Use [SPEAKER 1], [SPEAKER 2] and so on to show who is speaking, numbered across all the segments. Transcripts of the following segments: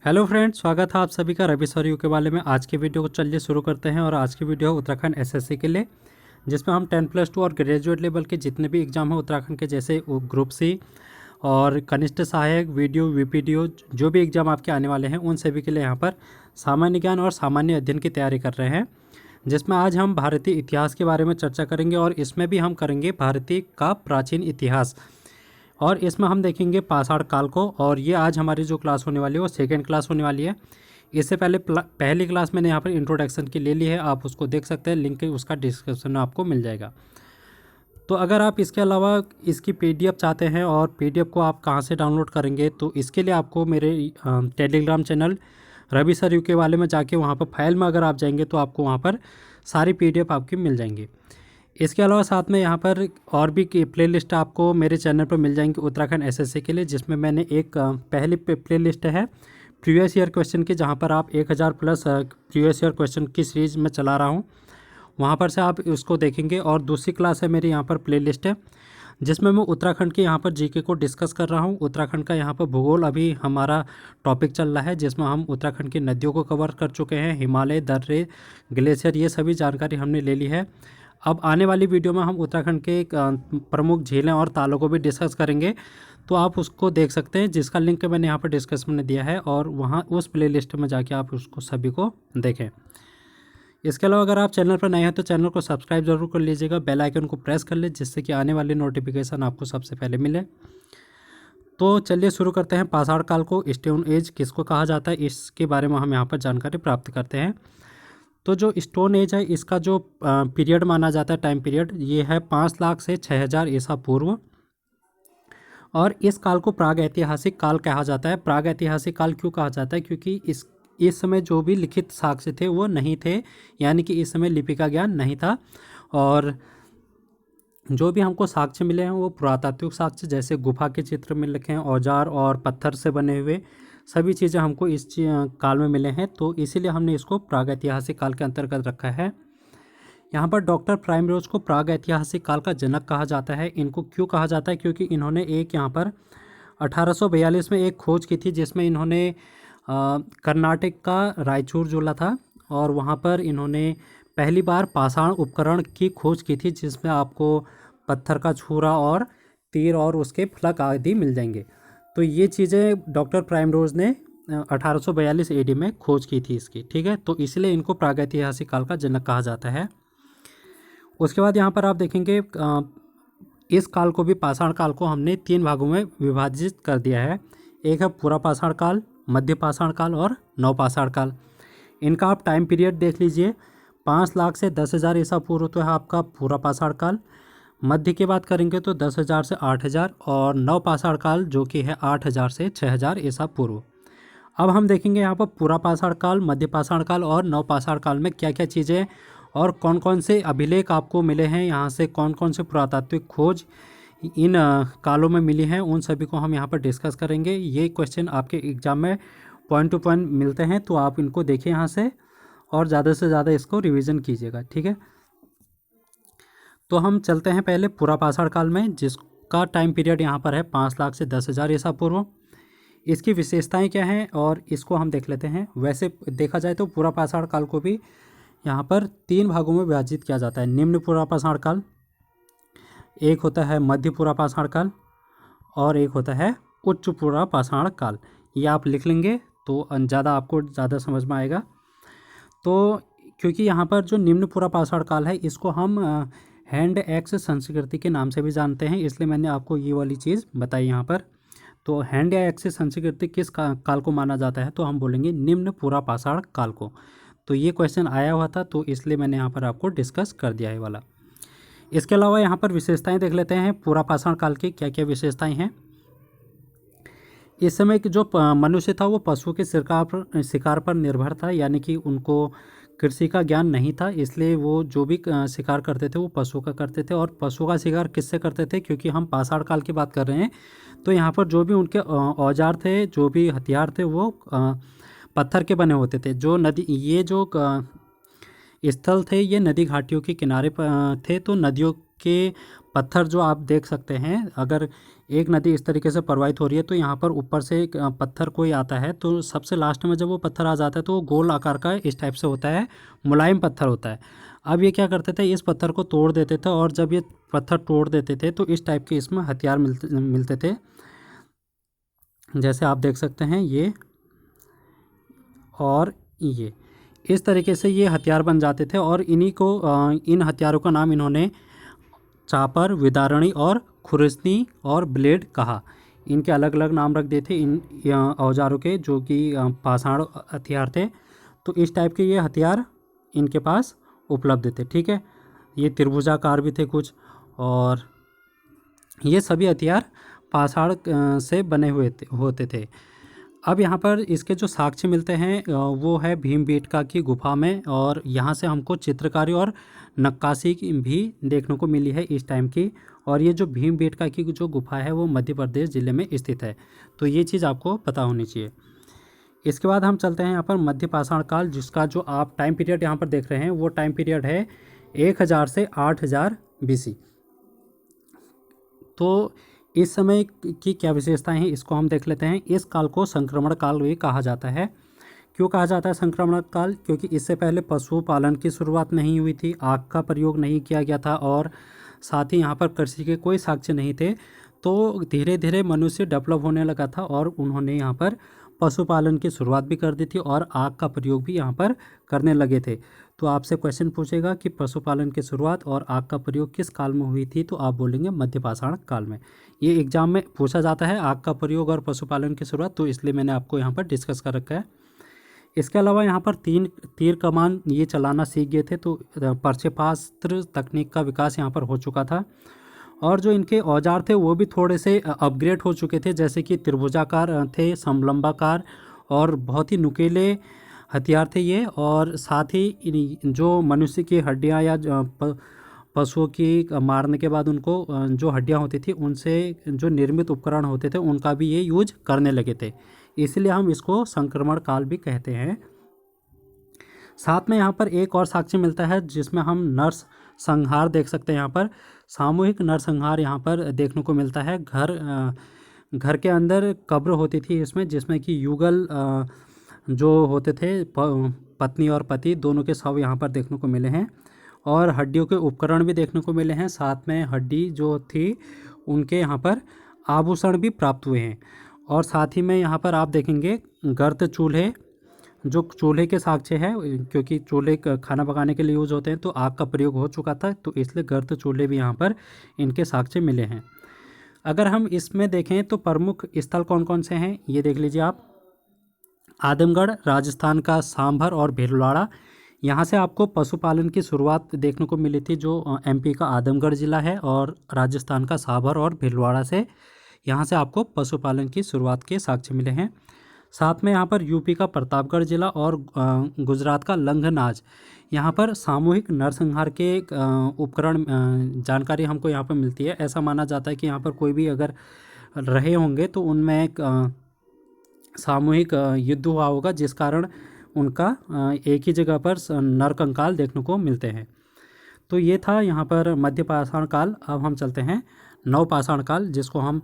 [SPEAKER 1] Hello friends, स्वागत है आप सभी का रवि सर यू के वाले में। आज के वीडियो को चलिए शुरू करते हैं। और आज की वीडियो है उत्तराखंड एसएससी के लिए, जिसमें हम 10+2 और ग्रेजुएट लेवल के जितने भी एग्जाम हैं उत्तराखंड के, जैसे ग्रुप सी और कनिष्ठ सहायक, वीडियो, वीपीडीओ, जो भी एग्जाम आपके आने वाले हैं उन सभी के लिए यहाँ पर सामान्य ज्ञान और सामान्य अध्ययन की तैयारी कर रहे हैं। जिसमें आज हम भारतीय इतिहास के बारे में चर्चा करेंगे और इसमें भी हम करेंगे भारतीय का प्राचीन इतिहास। और इसमें हम देखेंगे पाषाण काल को। और ये आज हमारी जो क्लास होने वाली है वो सेकेंड क्लास होने वाली है। इससे पहले पहली क्लास मैंने यहाँ पर इंट्रोडक्शन की ले ली है, आप उसको देख सकते हैं, लिंक उसका डिस्क्रिप्शन में आपको मिल जाएगा। तो अगर आप इसके अलावा इसकी पीडीएफ चाहते हैं और पीडीएफ को आप कहाँ से डाउनलोड करेंगे, तो इसके लिए आपको मेरे Telegram channel Ravi sir U K वाले में जाके वहाँ पर फाइल में अगर आप जाएंगे तो आपको वहाँ पर सारी पीडीएफ आपकी मिल जाएंगी। इसके अलावा साथ में यहाँ पर और भी प्ले लिस्ट आपको मेरे चैनल पर मिल जाएंगी उत्तराखंड एसएससी के लिए, जिसमें मैंने एक पहली प्ले लिस्ट है प्रीवियस ईयर क्वेश्चन की, जहाँ पर आप 1000 प्लस प्रीवियस ईयर क्वेश्चन की सीरीज में चला रहा हूँ, वहाँ पर से आप उसको देखेंगे। और दूसरी क्लास है मेरी यहाँ पर प्ले लिस्ट है, जिसमें मैं उत्तराखंड के यहाँ पर जीके को डिस्कस कर रहा हूँ। उत्तराखंड का यहाँ पर भूगोल अभी हमारा टॉपिक चल रहा है, जिसमें हम उत्तराखंड की नदियों को कवर कर चुके हैं, हिमालय, दर्रे, ग्लेशियर, ये सभी जानकारी हमने ले ली है। अब आने वाली वीडियो में हम उत्तराखंड के प्रमुख झीलें और तालों को भी डिस्कस करेंगे, तो आप उसको देख सकते हैं, जिसका लिंक मैंने यहाँ पर डिस्क्रिप्शन में दिया है, और वहाँ उस प्लेलिस्ट में जाके आप उसको सभी को देखें। इसके अलावा अगर आप चैनल पर नए हैं तो चैनल को सब्सक्राइब जरूर कर लीजिएगा, बेल आइकन को प्रेस कर ले, जिससे कि आने वाली नोटिफिकेशन आपको सबसे पहले मिले। तो चलिए शुरू करते हैं। पाषाण काल को स्टोन एज किसको कहा जाता है, इसके बारे में हम यहाँ पर जानकारी प्राप्त करते हैं। तो जो स्टोन एज है, इसका जो पीरियड माना जाता है, टाइम पीरियड, ये है 5 लाख से 6000 ईसा पूर्व। और इस काल को प्राग ऐतिहासिक काल कहा जाता है। प्राग ऐतिहासिक काल क्यों कहा जाता है? क्योंकि इस समय जो भी लिखित साक्ष्य थे वो नहीं थे, यानी कि इस समय लिपि का ज्ञान नहीं था। और जो भी हमको साक्ष्य मिले हैं वो पुरातात्विक साक्ष्य, जैसे गुफा के चित्र मिल रखे हैं, औजार और पत्थर से बने हुए सभी चीज़ें हमको इस काल में मिले हैं। तो इसीलिए हमने इसको प्राग ऐतिहासिक काल के अंतर्गत रखा है। यहाँ पर डॉक्टर प्राइमरोज को प्राग ऐतिहासिक काल का जनक कहा जाता है। इनको क्यों कहा जाता है? क्योंकि इन्होंने एक यहाँ पर 1842 में एक खोज की थी, जिसमें इन्होंने कर्नाटक का रायचूर जिला था, और वहाँ पर इन्होंने पहली बार पाषाण उपकरण की खोज की थी, जिसमें आपको पत्थर का छुरा और तीर और उसके फलक आदि मिल जाएंगे। तो ये चीज़ें डॉक्टर प्राइमरोज ने 1842 एडी में खोज की थी इसकी, ठीक है। तो इसलिए इनको प्रागैतिहासिक काल का जनक कहा जाता है। उसके बाद यहाँ पर आप देखेंगे इस काल को भी, पाषाण काल को हमने 3 भागों में विभाजित कर दिया है। एक है पूरा पाषाण काल, मध्य पाषाण काल और नवपाषाण काल। इनका आप टाइम पीरियड देख लीजिए। 5 लाख से 10,000 ईसा पूर्व तो है आपका पूरा पाषाण काल। मध्य की बात करेंगे तो 10,000 से 8,000, और नवपाषाण काल जो कि है 8,000 से 6,000 ईसा पूर्व। अब हम देखेंगे यहाँ पर पूरा पाषाण काल, मध्य पाषाण काल और नवपाषाण काल में क्या क्या चीज़ें और कौन कौन से अभिलेख आपको मिले हैं, यहाँ से कौन कौन से पुरातात्विक खोज इन कालों में मिली हैं, उन सभी को हम यहाँ पर डिस्कस करेंगे। ये क्वेश्चन आपके एग्जाम में पॉइंट टू पॉइंट मिलते हैं, तो आप इनको देखिए यहाँ से और ज़्यादा से ज़्यादा इसको रिवीजन कीजिएगा, ठीक है। तो हम चलते हैं पहले पूरा पाषाण काल में, जिसका टाइम पीरियड यहाँ पर है 5 लाख से 10,000 ईसा पूर्व। इसकी विशेषताएं क्या हैं और इसको हम देख लेते हैं। वैसे देखा जाए तो पूरा पाषाण काल को भी यहाँ पर 3 भागों में विभाजित किया जाता है। निम्न पूरा पाषाण काल, एक होता है मध्य पूरा पाषाण काल, और एक होता है उच्च पूरा पाषाण काल। ये आप लिख लेंगे तो ज़्यादा आपको ज़्यादा समझ में आएगा। तो क्योंकि यहाँ पर जो निम्न पूरा पाषाण काल है, इसको हम हैंड एक्स संस्कृति के नाम से भी जानते हैं, इसलिए मैंने आपको ये वाली चीज़ बताई यहाँ पर। तो हैंड या एक्स संस्कृति किस काल को माना जाता है? तो हम बोलेंगे निम्न पूरा पाषाण काल को। तो ये क्वेश्चन आया हुआ था, तो इसलिए मैंने यहाँ पर आपको डिस्कस कर दिया है वाला। इसके अलावा यहाँ पर विशेषताएं देख लेते हैं पूरा पाषाण काल की क्या क्या विशेषताएं हैं। इस समय की जो मनुष्य था वो पशु के शिकार पर निर्भर था, यानी कि उनको कृषि का ज्ञान नहीं था, इसलिए वो जो भी शिकार करते थे वो पशु का करते थे। और पशु का शिकार किससे करते थे? क्योंकि हम पाषाण काल की बात कर रहे हैं, तो यहाँ पर जो भी उनके औजार थे, जो भी हथियार थे, वो पत्थर के बने होते थे। जो नदी, ये जो स्थल थे ये नदी घाटियों के किनारे पर थे, तो नदियों के पत्थर जो आप देख सकते हैं, अगर एक नदी इस तरीके से प्रवाहित हो रही है तो यहाँ पर ऊपर से एक पत्थर कोई आता है, तो सबसे लास्ट में जब वो पत्थर आ जाता है तो वो गोल आकार का इस टाइप से होता है, मुलायम पत्थर होता है। अब ये क्या करते थे, इस पत्थर को तोड़ देते थे, और जब ये पत्थर तोड़ देते थे तो इस टाइप के इसमें हथियार मिलते थे। जैसे आप देख सकते हैं ये और ये, इस तरीके से ये हथियार बन जाते थे। और इन्हीं को इन हथियारों का नाम इन्होंने चापर, विदारणी और खुरसनी और ब्लेड कहा। इनके अलग अलग नाम रख दिए थे इन औजारों के, जो कि पाषाण हथियार थे। तो इस टाइप के ये हथियार इनके पास उपलब्ध थे। ठीक है, ये त्रिभुजाकार भी थे कुछ, और ये सभी हथियार पाषाण से बने हुए होते थे। अब यहाँ पर इसके जो साक्ष्य मिलते हैं वो है भीमबेटका की गुफा में, और यहाँ से हमको चित्रकारी और नक्काशी भी देखने को मिली है इस टाइम की। और ये जो भीमबेटका की जो गुफा है वो मध्य प्रदेश ज़िले में स्थित है, तो ये चीज़ आपको पता होनी चाहिए। इसके बाद हम चलते हैं यहाँ पर मध्य पाषाण काल, जिसका जो आप टाइम पीरियड यहाँ पर देख रहे हैं वो टाइम पीरियड है 1000 से 8000 BC। तो इस समय की क्या विशेषताएं हैं इसको हम देख लेते हैं। इस काल को संक्रमण काल भी कहा जाता है। क्यों कहा जाता है संक्रमण काल? क्योंकि इससे पहले पशुपालन की शुरुआत नहीं हुई थी, आग का प्रयोग नहीं किया गया था, और साथ ही यहाँ पर कृषि के कोई साक्ष्य नहीं थे। तो धीरे धीरे मनुष्य डेवलप होने लगा था, और उन्होंने यहाँ पर पशुपालन की शुरुआत भी कर दी थी, और आग का प्रयोग भी यहाँ पर करने लगे थे। तो आपसे क्वेश्चन पूछेगा कि पशुपालन की शुरुआत और आग का प्रयोग किस काल में हुई थी, तो आप बोलेंगे मध्य पाषाण काल में। ये एग्जाम में पूछा जाता है आग का प्रयोग और पशुपालन की शुरुआत, तो इसलिए मैंने आपको यहाँ पर डिस्कस कर रखा है। इसके अलावा यहाँ पर तीर कमान ये चलाना सीख गए थे, तो प्रक्षेपास्त्र तकनीक का विकास यहाँ पर हो चुका था। और जो इनके औजार थे वो भी थोड़े से अपग्रेड हो चुके थे, जैसे कि त्रिभुजाकार थे, समलंबाकार, और बहुत ही नुकीले हथियार थे ये। और साथ ही जो मनुष्य की हड्डियां या पशुओं की मारने के बाद उनको जो हड्डियां होती थी उनसे जो निर्मित उपकरण होते थे उनका भी ये यूज करने लगे थे, इसलिए हम इसको संक्रमण काल भी कहते हैं। साथ में यहाँ पर एक और साक्ष्य मिलता है जिसमें हम नरसंहार देख सकते हैं। यहाँ पर सामूहिक नरसंहार यहाँ पर देखने को मिलता है। घर के अंदर कब्र होती थी इसमें, जिसमें कि युगल जो होते थे पत्नी और पति दोनों के शव यहाँ पर देखने को मिले हैं, और हड्डियों के उपकरण भी देखने को मिले हैं। साथ में हड्डी जो थी उनके यहाँ पर आभूषण भी प्राप्त हुए हैं। और साथ ही में यहाँ पर आप देखेंगे गर्त चूल्हे, जो चूल्हे के साक्ष्य है, क्योंकि चूल्हे खाना पकाने के लिए यूज़ होते हैं, तो आग का प्रयोग हो चुका था, तो इसलिए गर्त चूल्हे भी यहाँ पर इनके साक्ष्य मिले हैं। अगर हम इसमें देखें तो प्रमुख स्थल कौन कौन से हैं ये देख लीजिए आप। आदमगढ़ राजस्थान का, सांभर और भीलवाड़ा, यहाँ से आपको पशुपालन की शुरुआत देखने को मिली थी, जो MP का आदमगढ़ ज़िला है, और राजस्थान का सांभर और भीलवाड़ा से यहाँ से आपको पशुपालन की शुरुआत के साक्ष्य मिले हैं। साथ में यहाँ पर UP का प्रतापगढ़ जिला और गुजरात का लंघनाज, यहाँ पर सामूहिक नरसंहार के उपकरण जानकारी हमको यहाँ पर मिलती है। ऐसा माना जाता है कि यहाँ पर कोई भी अगर रहे होंगे तो उनमें एक सामूहिक युद्ध हुआ होगा, जिस कारण उनका एक ही जगह पर नरकंकाल देखने को मिलते हैं। तो ये था यहाँ पर मध्य पाषाण काल। अब हम चलते हैं नवपाषाण काल, जिसको हम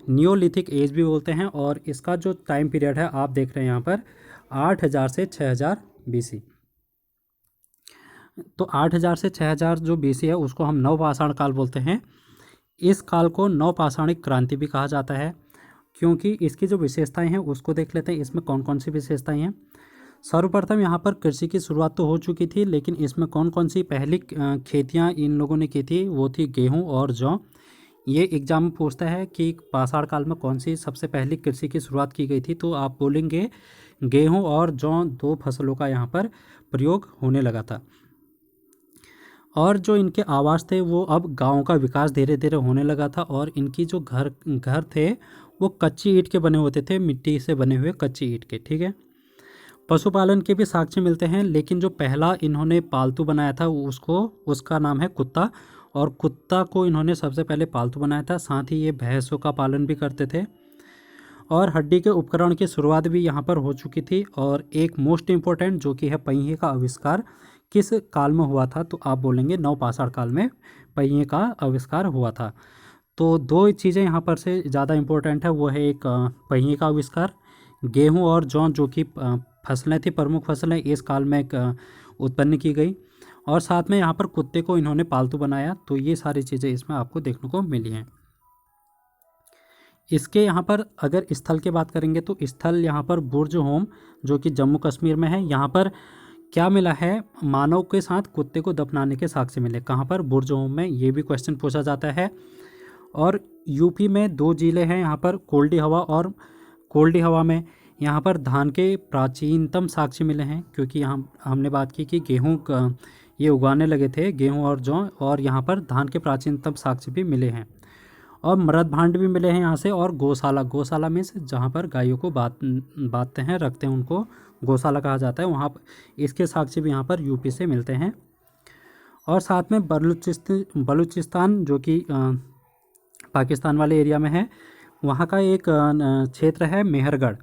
[SPEAKER 1] नियोलिथिक एज भी बोलते हैं, और इसका जो टाइम पीरियड है आप देख रहे हैं यहाँ पर 8000 से 6000 BC। तो 8000 से 6000 जो BC है उसको हम नवपाषाण काल बोलते हैं। इस काल को नवपाषाणिक क्रांति भी कहा जाता है, क्योंकि इसकी जो विशेषताएं हैं उसको देख लेते हैं। इसमें कौन कौन सी विशेषताएं हैं। सर्वप्रथम यहाँ पर कृषि की शुरुआत तो हो चुकी थी, लेकिन इसमें कौन कौन सी पहली खेतियाँ इन लोगों ने की थी, वो थी गेहूँ और जौ। ये एग्जाम में पूछता है कि पाषाण काल में कौन सी सबसे पहली कृषि की शुरुआत की गई थी, तो आप बोलेंगे गेहूं और जौ, 2 फसलों का यहाँ पर प्रयोग होने लगा था। और जो इनके आवास थे वो अब गाँव का विकास धीरे धीरे होने लगा था, और इनकी जो घर थे वो कच्ची ईंट के बने होते थे, मिट्टी से बने हुए कच्ची ईंट के। ठीक है, पशुपालन के भी साक्ष्य मिलते हैं, लेकिन जो पहला इन्होंने पालतू बनाया था उसका नाम है कुत्ता, और कुत्ता को इन्होंने सबसे पहले पालतू बनाया था। साथ ही ये भैंसों का पालन भी करते थे, और हड्डी के उपकरण की शुरुआत भी यहाँ पर हो चुकी थी। और एक मोस्ट इम्पोर्टेंट जो कि है पहिए का आविष्कार किस काल में हुआ था, तो आप बोलेंगे नवपाषाण काल में पहिए का आविष्कार हुआ था। तो दो चीज़ें यहाँ पर से ज़्यादा इम्पोर्टेंट है, वो है एक पहिए का आविष्कार, गेहूँ और जौ जो कि फसलें थी, प्रमुख फसलें इस काल में उत्पन्न की गई, और साथ में यहाँ पर कुत्ते को इन्होंने पालतू बनाया। तो ये सारी चीज़ें इसमें आपको देखने को मिली हैं। इसके यहाँ पर अगर स्थल की बात करेंगे तो स्थल यहाँ पर बुर्ज होम जो कि जम्मू कश्मीर में है। यहाँ पर क्या मिला है, मानव के साथ कुत्ते को दफनाने के साक्ष्य मिले। कहाँ पर? बुर्ज होम में। ये भी क्वेश्चन पूछा जाता है। और यूपी में 2 जिले हैं यहाँ पर, कोल्डी हवा और कोल्डी हवा में यहाँ पर धान के प्राचीनतम साक्ष्य मिले हैं, क्योंकि यहाँ हमने बात की कि गेहूँ ये उगाने लगे थे, गेहूँ और जौ, और यहाँ पर धान के प्राचीनतम साक्ष्य भी मिले हैं। और मृत भांड भी मिले हैं यहाँ से। और गौशाला में से जहाँ पर गायों को बांधते हैं, रखते हैं, उनको गौशाला कहा जाता है, वहाँ इसके साक्ष्य भी यहाँ पर यूपी से मिलते हैं। और साथ में बलूचिस्तान जो कि पाकिस्तान वाले एरिया में है, वहाँ का एक क्षेत्र है मेहरगढ़।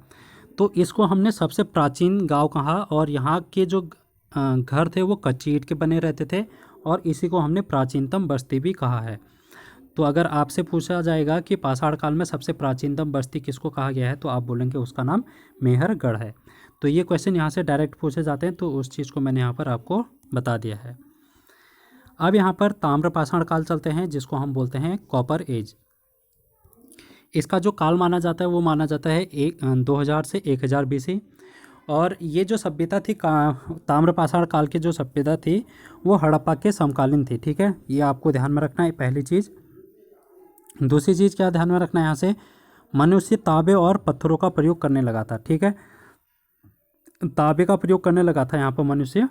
[SPEAKER 1] तो इसको हमने सबसे प्राचीन गांव कहा, और यहाँ के जो घर थे वो कच्ची ईंट के बने रहते थे, और इसी को हमने प्राचीनतम बस्ती भी कहा है। तो अगर आपसे पूछा जाएगा कि पाषाण काल में सबसे प्राचीनतम बस्ती किसको कहा गया है, तो आप बोलेंगे उसका नाम मेहरगढ़ है। तो ये क्वेश्चन यहाँ से डायरेक्ट पूछे जाते हैं, तो उस चीज़ को मैंने यहाँ पर आपको बता दिया है। अब यहाँ पर ताम्र पाषाण काल चलते हैं, जिसको हम बोलते हैं कॉपर एज। इसका जो काल माना जाता है वो माना जाता है 2000 से 1000 BC। और ये जो सभ्यता थी ताम्र पाषाण काल की जो सभ्यता थी वो हड़प्पा के समकालीन थी। ठीक है, ये आपको ध्यान में रखना है, पहली चीज़। दूसरी चीज़ क्या ध्यान में रखना है, यहाँ से मनुष्य तांबे और पत्थरों का प्रयोग करने लगा था। ठीक है, तांबे का प्रयोग करने लगा था यहाँ पर मनुष्य,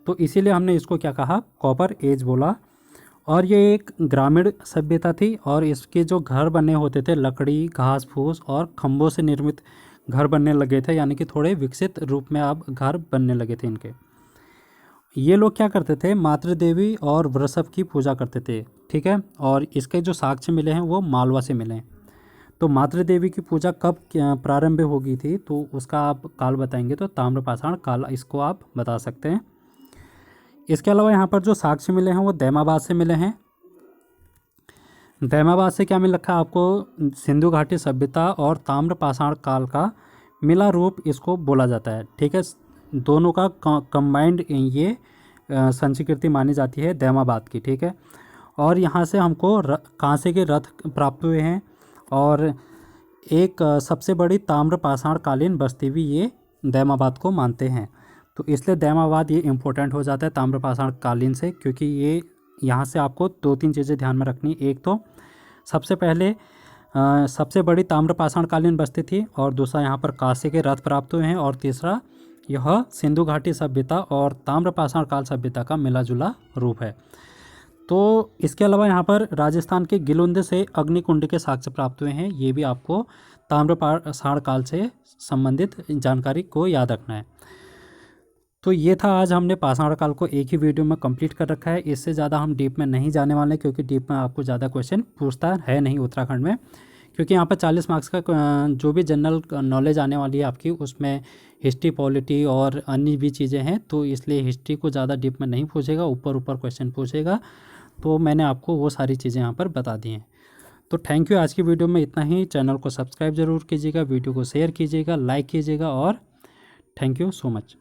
[SPEAKER 1] तो इसीलिए हमने इसको क्या कहा, कॉपर एज बोला। और ये एक ग्रामीण सभ्यता थी, और इसके जो घर बनने होते थे लकड़ी, घास फूस और खम्भों से निर्मित घर बनने लगे थे, यानी कि थोड़े विकसित रूप में अब घर बनने लगे थे इनके। ये लोग क्या करते थे, मातृदेवी और वृषभ की पूजा करते थे। ठीक है, और इसके जो साक्ष्य मिले हैं वो मालवा से मिले हैं। तो मातृदेवी की पूजा कब प्रारंभ होगी थी, तो उसका आप काल बताएंगे तो ताम्रपाषाण काल इसको आप बता सकते हैं। इसके अलावा यहाँ पर जो साक्ष्य मिले हैं वो दैमाबाद से मिले हैं। दैमाबाद से क्या मिल रखा है आपको, सिंधु घाटी सभ्यता और ताम्रपाषाण काल का मिला रूप इसको बोला जाता है। ठीक है, दोनों का कंबाइंड ये संस्कृति मानी जाती है दैमाबाद की। ठीक है, और यहाँ से हमको कांसे के रथ प्राप्त हुए हैं, और एक सबसे बड़ी ताम्रपाषाण कालीन बस्ती भी ये दैमाबाद को मानते हैं। तो इसलिए दैमाबाद ये इम्पोर्टेंट हो जाता है ताम्रपाषाण कालीन से, क्योंकि ये यहाँ से आपको 2-3 चीज़ें ध्यान में रखनी। एक तो सबसे पहले सबसे बड़ी ताम्रपाषाण कालीन बस्ती थी, और दूसरा यहाँ पर कांसे के रथ प्राप्त हुए हैं, और तीसरा यह सिंधु घाटी सभ्यता और ताम्रपाषाण काल सभ्यता का मिला जुला रूप है। तो इसके अलावा यहाँ पर राजस्थान के गिलुंद से अग्निकुंड के साक्ष्य प्राप्त हुए हैं। ये भी आपको ताम्रपाषाण काल से संबंधित जानकारी को याद रखना है। तो ये था, आज हमने पाषाण काल को एक ही वीडियो में कंप्लीट कर रखा है। इससे ज़्यादा हम डीप में नहीं जाने वाले, क्योंकि डीप में आपको ज़्यादा क्वेश्चन पूछता है नहीं उत्तराखंड में, क्योंकि यहाँ पर 40 मार्क्स का जो भी जनरल नॉलेज आने वाली है आपकी, उसमें हिस्ट्री, पॉलिटी और अन्य भी चीज़ें हैं। तो इसलिए हिस्ट्री को ज़्यादा डीप में नहीं पूछेगा, ऊपर ऊपर क्वेश्चन पूछेगा। तो मैंने आपको वो सारी चीज़ें यहाँ पर बता दी हैं। तो थैंक यू, आज की वीडियो में इतना ही। चैनल को सब्सक्राइब ज़रूर कीजिएगा, वीडियो को शेयर कीजिएगा, लाइक कीजिएगा, और थैंक यू सो मच।